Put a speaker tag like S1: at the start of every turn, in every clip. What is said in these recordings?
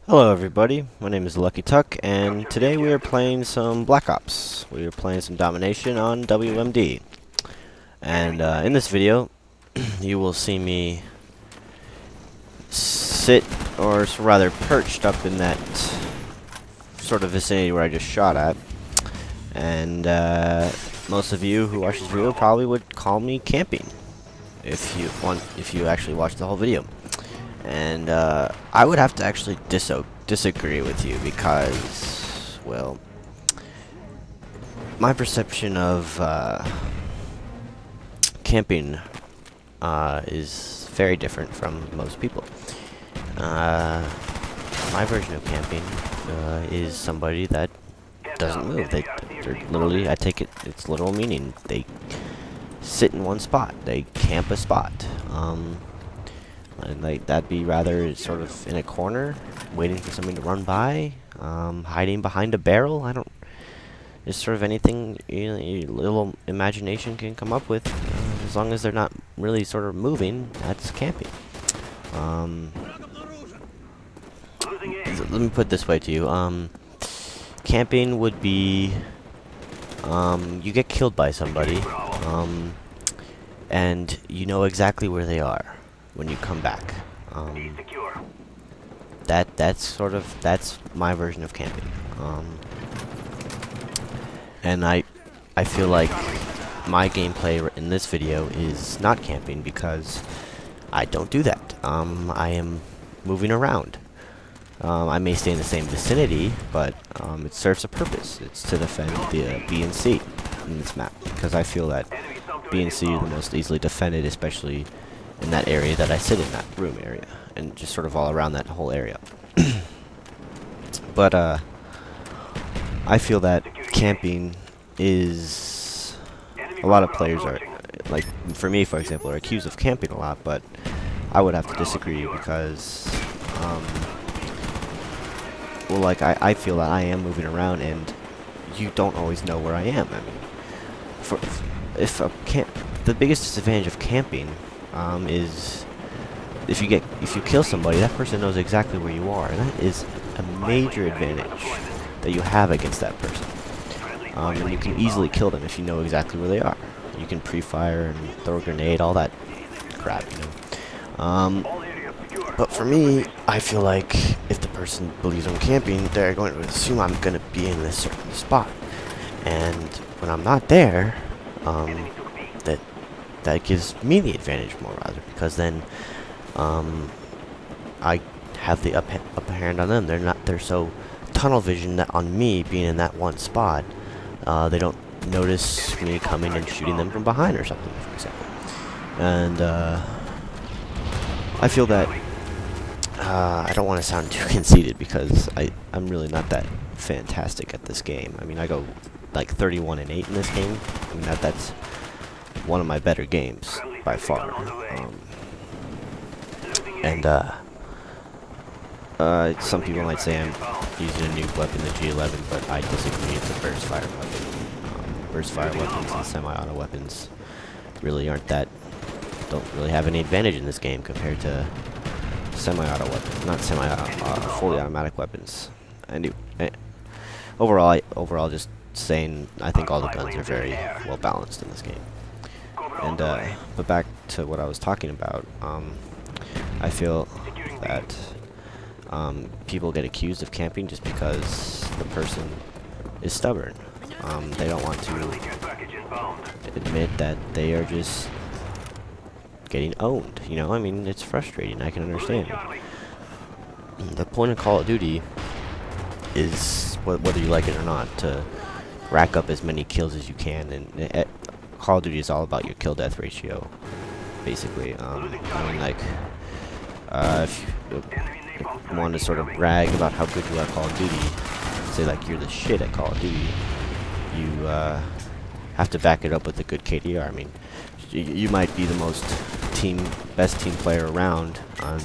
S1: Hello everybody, my name is TheLuckyTuck, and today we are playing some Black Ops. We are playing some Domination on WMD. And in this video, you will see me sit, or rather perched up in that sort of vicinity where I just shot at. And most of you who watch this video probably would call me camping, if you actually watch the whole video. And I would have to actually disagree with you because, well, my perception of camping is very different from most people. My version of camping is somebody that doesn't move. They're literally, I take its literal meaning. They sit in one spot. They camp a spot. And like that'd be rather sort of in a corner, waiting for something to run by, hiding behind a barrel. I don't. Just sort of anything your little imagination can come up with, as long as they're not really sort of moving. That's camping. Let me put it this way to you. Camping would be you get killed by somebody, and you know exactly where they are when you come back. That's my version of camping. And I feel like my gameplay in this video is not camping because I don't do that. I am moving around. I may stay in the same vicinity, but it serves a purpose. It's to defend the B and C in this map, because I feel that B and C are the most easily defended, especially in that area that I sit in, that room area, and just sort of all around that whole area. But I feel that camping is, a lot of players are, like for me for example, are accused of camping a lot, but I would have to disagree because well, like I feel that I am moving around and you don't always know where I am. I mean, the biggest disadvantage of camping is if you kill somebody, that person knows exactly where you are, and that is a major advantage that you have against that person. And you can easily kill them if you know exactly where they are. You can pre-fire and throw a grenade, all that crap, you know. But for me, I feel like if the person believes I'm camping, they're going to assume I'm going to be in this certain spot, and when I'm not there, that gives me the advantage more, rather, because then I have the upper hand on them. They're so tunnel vision that on me being in that one spot, they don't notice me coming and shooting them from behind or something, for example. And I feel that I don't want to sound too conceited because I'm really not that fantastic at this game. I mean, I go like 31-8 in this game. I mean, that's one of my better games by far. Some people might say I'm using a new weapon, the G11, but I disagree. It's a burst fire weapon. Burst fire weapons and semi-auto weapons really don't really have any advantage in this game compared to semi-auto weapons, not semi-auto, fully automatic weapons. Overall, just saying, I think all the guns are very well balanced in this game. And but back to what I was talking about, I feel that people get accused of camping just because the person is stubborn. They don't want to admit that they are just getting owned. You know, I mean, it's frustrating. I can understand. The point of Call of Duty is, whether you like it or not, to rack up as many kills as you can, and Call of Duty is all about your kill-death ratio, basically. I mean, like, if you want to sort of brag about how good you are at Call of Duty, say like you're the shit at Call of Duty, you have to back it up with a good KDR. I mean, you might be the best team player around, and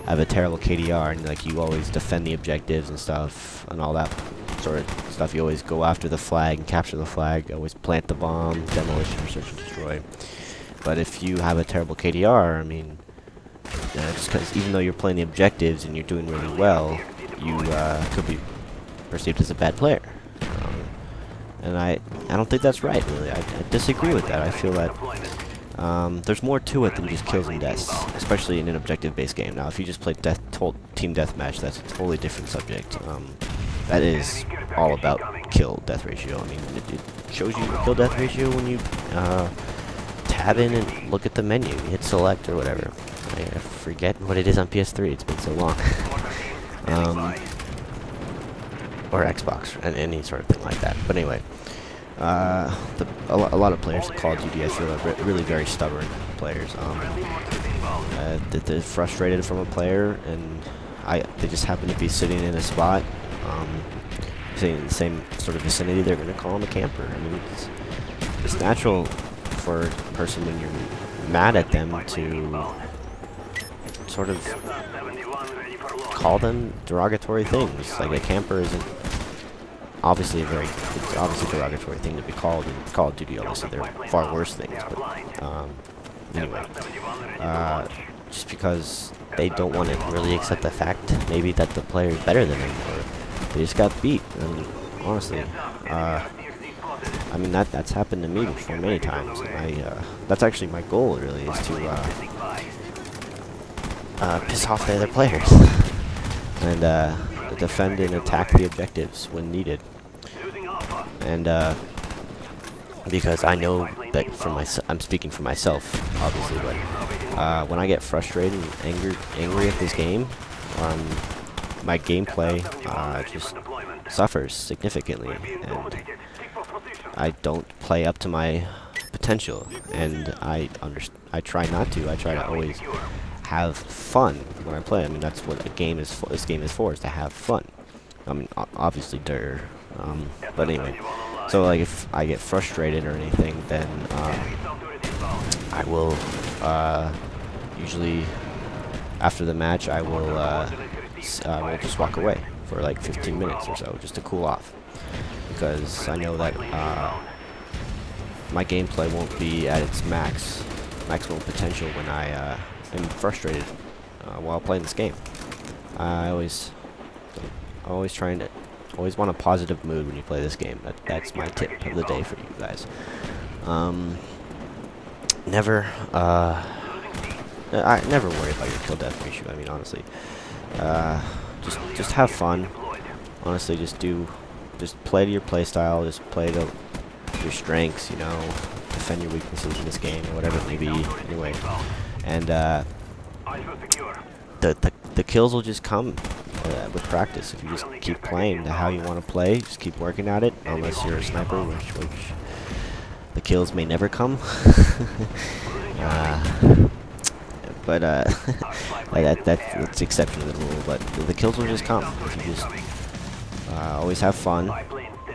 S1: have a terrible KDR, and like you always defend the objectives and stuff, and all that sort of stuff. You always go after the flag and capture the flag. Always plant the bomb, demolition, search and destroy. But if you have a terrible KDR, I mean, just because even though you're playing the objectives and you're doing really well, you could be perceived as a bad player. And I don't think that's right, really. I disagree with that. I feel that there's more to it than just kills and deaths, especially in an objective-based game. Now, if you just play team deathmatch, that's a totally different subject. That is all about kill-death ratio. I mean, it shows you your kill-death ratio when you tab in and look at the menu. You hit select or whatever. I forget what it is on PS3. It's been so long. Or Xbox, and any sort of thing like that. But anyway, a lot of players in Call of Duty, I feel, are really very stubborn players. They're frustrated from a player, and they just happen to be sitting in a spot, sitting in the same sort of vicinity. They're going to call him a camper. I mean, it's natural for a person when you're mad at them to sort of call them derogatory things. Like, a camper isn't obviously it's obviously a derogatory thing to be called in Call of Duty. Obviously, there are far worse things. But anyway, just because they don't want to really accept the fact, maybe, that the player is better than them, or they just got beat. And honestly, I mean, that's happened to me before many times. And that's actually my goal, really, is to piss off the other players and defend and attack the objectives when needed. And because I know that I'm speaking for myself, obviously, but when I get frustrated and angry at this game, my gameplay just suffers significantly, and I don't play up to my potential. And I try not to. I try to always have fun when I play. I mean, that's what a game is for. This game is for, is to have fun. I mean, obviously, but anyway, so like if I get frustrated or anything, then I will usually after the match I will just walk away for like 15 minutes or so, just to cool off, because I know that my gameplay won't be at its maximum potential when I am frustrated while playing this game. I always want a positive mood when you play this game. That's my tip of the day for you guys. Never worry about your kill death ratio. I mean, honestly, just have fun. Honestly, just play to your play style. Just play to your strengths. You know, defend your weaknesses in this game, or whatever it may be. Anyway, and the kills will just come with practice. If you just keep playing to how you want to play, just keep working at it. Unless you're a sniper, which the kills may never come. But that's the exception to the rule. But the kills will just come if you just always have fun.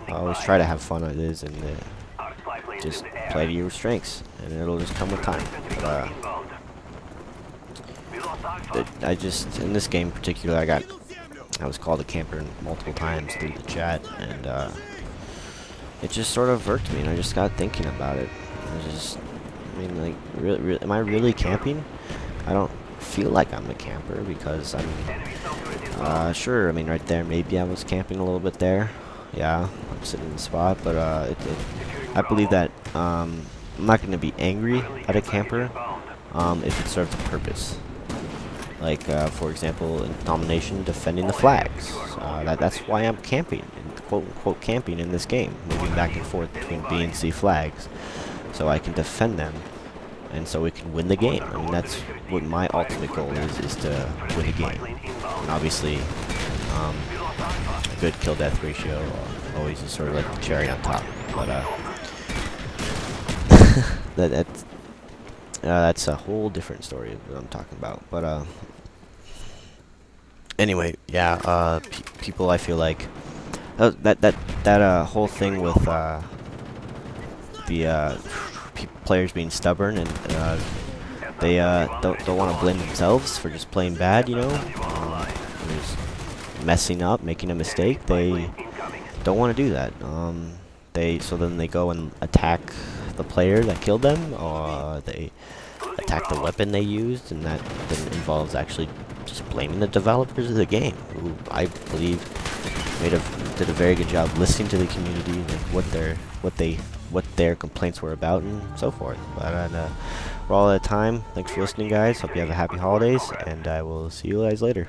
S1: Always try to have fun at it, and just play to your strengths, and it'll just come with time. I just, in this game in particular, I was called a camper multiple times through the chat, and it just sort of irked me, and I just got thinking about it. I mean, like, really, am I really camping? I don't feel like I'm a camper, because I'm sure. I mean, right there, maybe I was camping a little bit there. Yeah, I'm sitting in the spot, but I believe that I'm not going to be angry at a camper if it serves a purpose. Like, for example, in Domination, defending the flags. That's why I'm camping, quote-unquote camping in this game, moving back and forth between B and C flags, so I can defend them, and so we can win the game. I mean, that's what my ultimate goal is to win the game. And obviously, a good kill-death ratio always is sort of like the cherry on top. But that's a whole different story of what I'm talking about. But anyway, yeah. People, I feel like that whole thing with the players being stubborn, and they don't want to blame themselves for just playing bad, you know, just messing up, making a mistake. They don't want to do that. So then they go and attack the player that killed them, or they attack the weapon they used, and that then involves actually just blaming the developers of the game, who I believe did a very good job listening to the community and what their complaints were about and so forth. But we're all out of time. Thanks for listening, guys. Hope you have a happy holidays, and I will see you guys later.